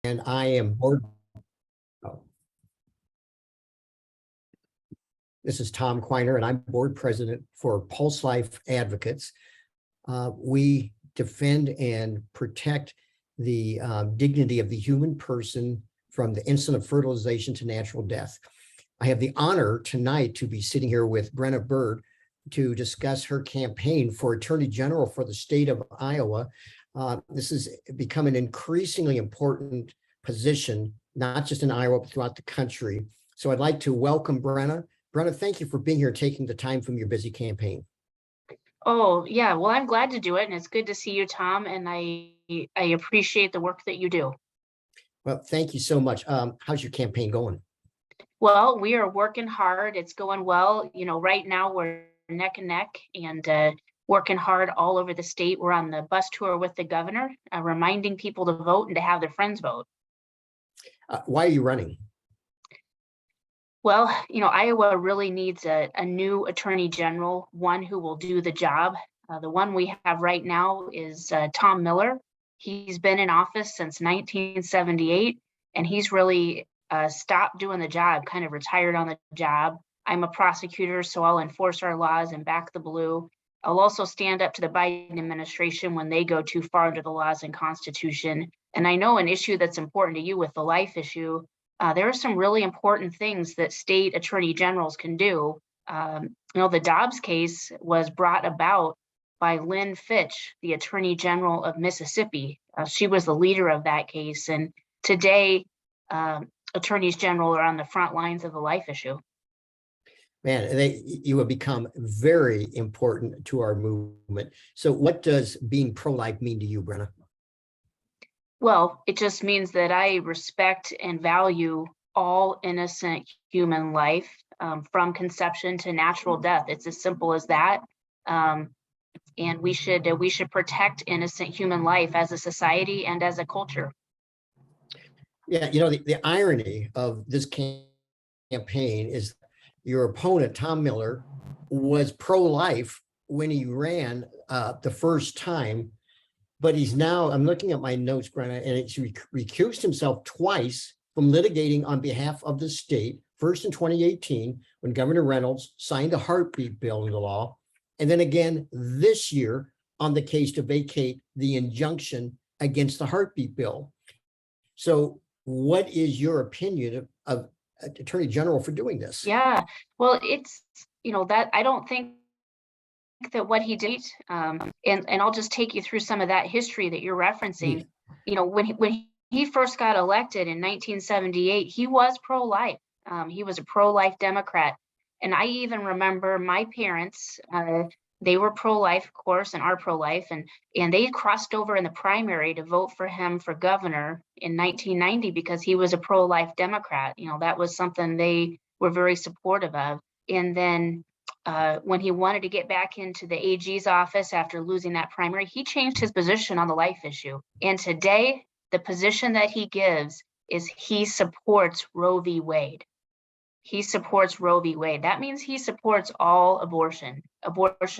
and I am board. Oh. This is Tom Quiner, and I'm board president for Pulse Life Advocates. We defend and protect the dignity of the human person from the instant of fertilization to natural death. I have the honor tonight to be sitting here with Brenna Bird to discuss her campaign for Attorney General for the state of Iowa. This has become an increasingly important position, not just in Iowa, but throughout the country. So I'd like to welcome Brenna. Brenna, thank you for being here, taking the time from your busy campaign. Oh, yeah. Well, I'm glad to do it. And it's good to see you, Tom. And I appreciate the work that you do. Well, thank you so much. How's your campaign going? Well, we are working hard. It's going well. You know, right now we're neck and neck and working hard all over the state. We're on the bus tour with the governor, reminding people to vote and to have their friends vote. Why are you running? Well, you know, Iowa really needs a new attorney general, one who will do the job. The one we have right now is Tom Miller. He's been in office since 1978, and he's really stopped doing the job, kind of retired on the job. I'm a prosecutor, so I'll enforce our laws and back the blue. I'll also stand up to the Biden administration when they go too far into the laws and Constitution. And I know an issue that's important to you with the life issue. There are some really important things that state attorney generals can do. You know, the Dobbs case was brought about by Lynn Fitch, the attorney general of Mississippi. She was the leader of that case. And today, attorneys general are on the front lines of the life issue. Man, you have become very important to our movement. So what does being pro-life mean to you, Brenna? Well, it just means that I respect and value all innocent human life from conception to natural death. It's as simple as that. And we should protect innocent human life as a society and as a culture. Yeah, you know, the irony of this campaign is your opponent, Tom Miller, was pro-life when he ran the first time. But he's now, I'm looking at my notes, Brenna, and it's recused himself twice from litigating on behalf of the state, first in 2018, when Governor Reynolds signed the heartbeat bill into law, and then again this year on the case to vacate the injunction against the heartbeat bill. So what is your opinion of Attorney General for doing this? Yeah, well, it's, you know, that I don't think that what he did, and I'll just take you through some of that history that you're referencing. You know, when he first got elected in 1978, he was pro-life. He was a pro-life Democrat, and I even remember my parents. They were pro-life, of course, and are pro-life, and they crossed over in the primary to vote for him for governor in 1990 because he was a pro-life Democrat. You know, that was something they were very supportive of. And then when he wanted to get back into the AG's office after losing that primary, he changed his position on the life issue. And today, the position that he gives is he supports Roe v. Wade. He supports Roe v. Wade. That means he supports all abortion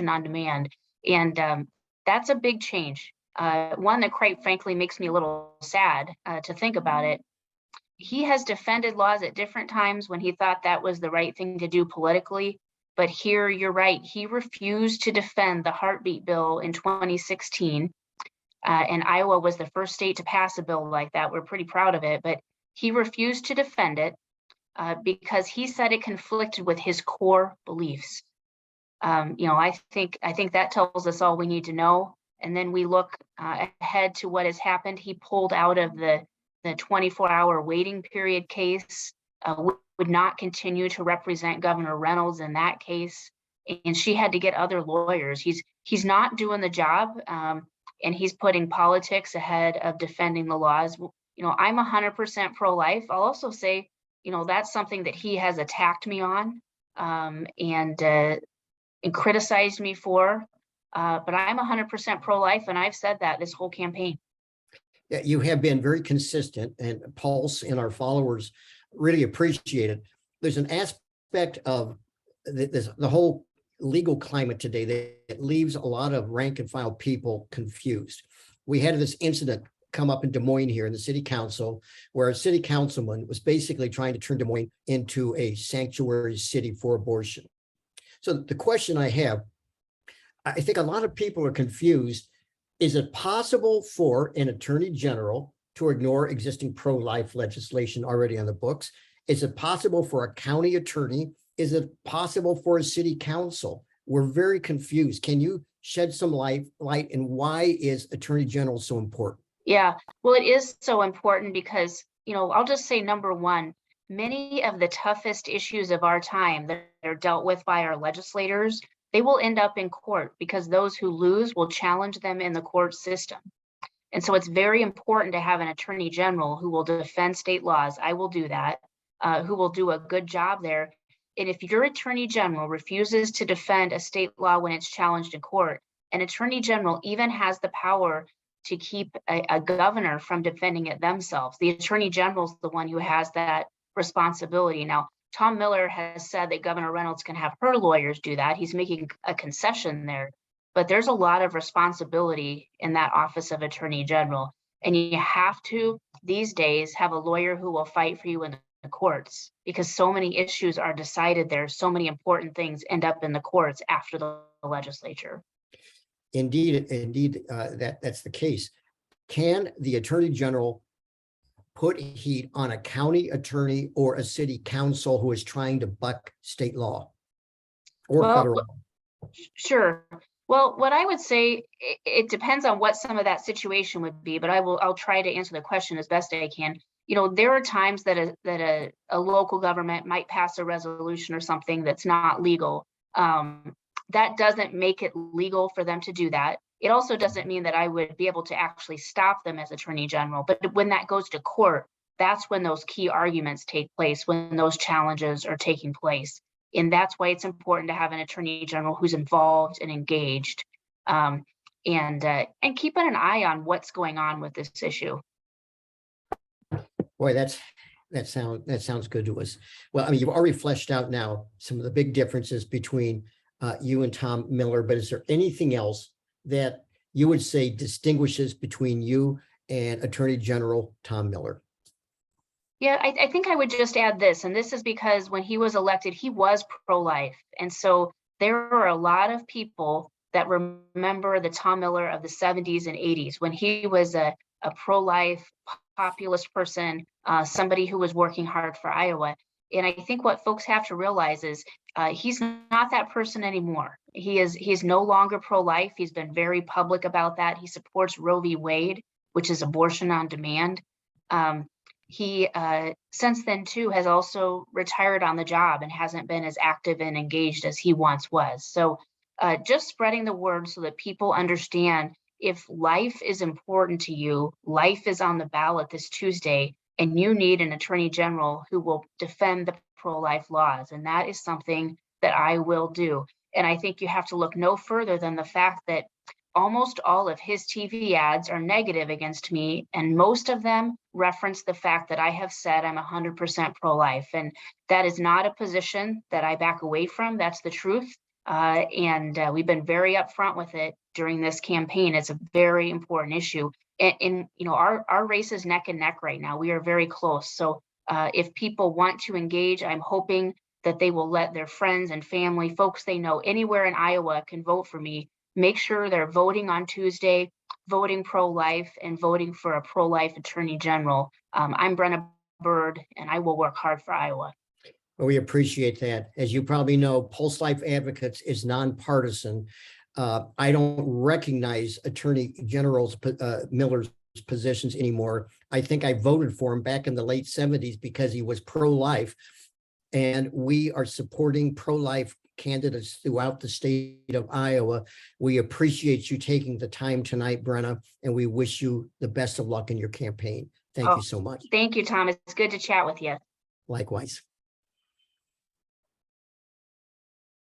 on demand. And that's a big change. One that quite frankly makes me a little sad to think about it. He has defended laws at different times when he thought that was the right thing to do politically. But here, you're right, he refused to defend the heartbeat bill in 2016. And Iowa was the first state to pass a bill like that. We're pretty proud of it, but he refused to defend it because he said it conflicted with his core beliefs. You know, I think that tells us all we need to know. And then we look ahead to what has happened. He pulled out of the 24-hour waiting period case, would not continue to represent Governor Reynolds in that case, and she had to get other lawyers. He's not doing the job, and he's putting politics ahead of defending the laws. You know, I'm 100% pro-life. I'll also say, you know, that's something that he has attacked me on and criticized me for. But I'm 100% pro-life, and I've said that this whole campaign. Yeah, you have been very consistent, and Pulse and our followers really appreciate it. There's an aspect of the whole legal climate today that leaves a lot of rank and file people confused. We had this incident come up in Des Moines here in the city council, where a city councilman was basically trying to turn Des Moines into a sanctuary city for abortion. So the question I have, I think a lot of people are confused. Is it possible for an attorney general to ignore existing pro-life legislation already on the books? Is it possible for a county attorney? Is it possible for a city council? We're very confused. Can you shed some light and why is attorney general so important? Yeah, well, it is so important because, I'll just say number one, many of the toughest issues of our time that are dealt with by our legislators, they will end up in court because those who lose will challenge them in the court system. And so it's very important to have an attorney general who will defend state laws. I will do that, who will do a good job there. And if your attorney general refuses to defend a state law when it's challenged in court, an attorney general even has the power to keep a governor from defending it themselves. The attorney general is the one who has that responsibility. Now, Tom Miller has said that Governor Reynolds can have her lawyers do that. He's making a concession there, but there's a lot of responsibility in that office of attorney general. And you have to, these days, have a lawyer who will fight for you in the courts because so many issues are decided there. So many important things end up in the courts after the legislature. Indeed, that's the case. Can the attorney general put heat on a county attorney or a city council who is trying to buck state law or federal law? Sure. Well, what I would say, it depends on what some of that situation would be, but I'll try to answer the question as best I can. There are times that a local government might pass a resolution or something that's not legal. That doesn't make it legal for them to do that. It also doesn't mean that I would be able to actually stop them as attorney general. But when that goes to court, that's when those key arguments take place, when those challenges are taking place. And that's why it's important to have an attorney general who's involved and engaged, and keeping an eye on what's going on with this issue. Boy, that sounds good to us. Well, I mean, you've already fleshed out now some of the big differences between you and Tom Miller, but is there anything else that you would say distinguishes between you and Attorney General Tom Miller? Yeah, I think I would just add this, and this is because when he was elected, he was pro-life. And so there are a lot of people that remember the Tom Miller of the 70s and 80s when he was a pro-life populist person, somebody who was working hard for Iowa. And I think what folks have to realize is he's not that person anymore. He's no longer pro-life. He's been very public about that. He supports Roe v. Wade, which is abortion on demand. He, since then too, has also retired on the job and hasn't been as active and engaged as he once was. So just spreading the word so that people understand if life is important to you, life is on the ballot this Tuesday, and you need an attorney general who will defend the pro-life laws. And that is something that I will do. And I think you have to look no further than the fact that almost all of his TV ads are negative against me, and most of them reference the fact that I have said I'm 100% pro-life. And that is not a position that I back away from. That's the truth. And we've been very upfront with it during this campaign. It's a very important issue. And our race is neck and neck right now. We are very close. So if people want to engage, I'm hoping that they will let their friends and family, folks they know anywhere in Iowa can vote for me. Make sure they're voting on Tuesday, voting pro-life, and voting for a pro-life attorney general. I'm Brenna Bird, and I will work hard for Iowa. Well, we appreciate that. As you probably know, Pulse Life Advocates is nonpartisan. I don't recognize Attorney General Miller's positions anymore. I think I voted for him back in the late 70s because he was pro-life, and we are supporting pro-life candidates throughout the state of Iowa. We appreciate you taking the time tonight, Brenna, and we wish you the best of luck in your campaign. Thank you so much. Thank you, Tom. It's good to chat with you. Likewise.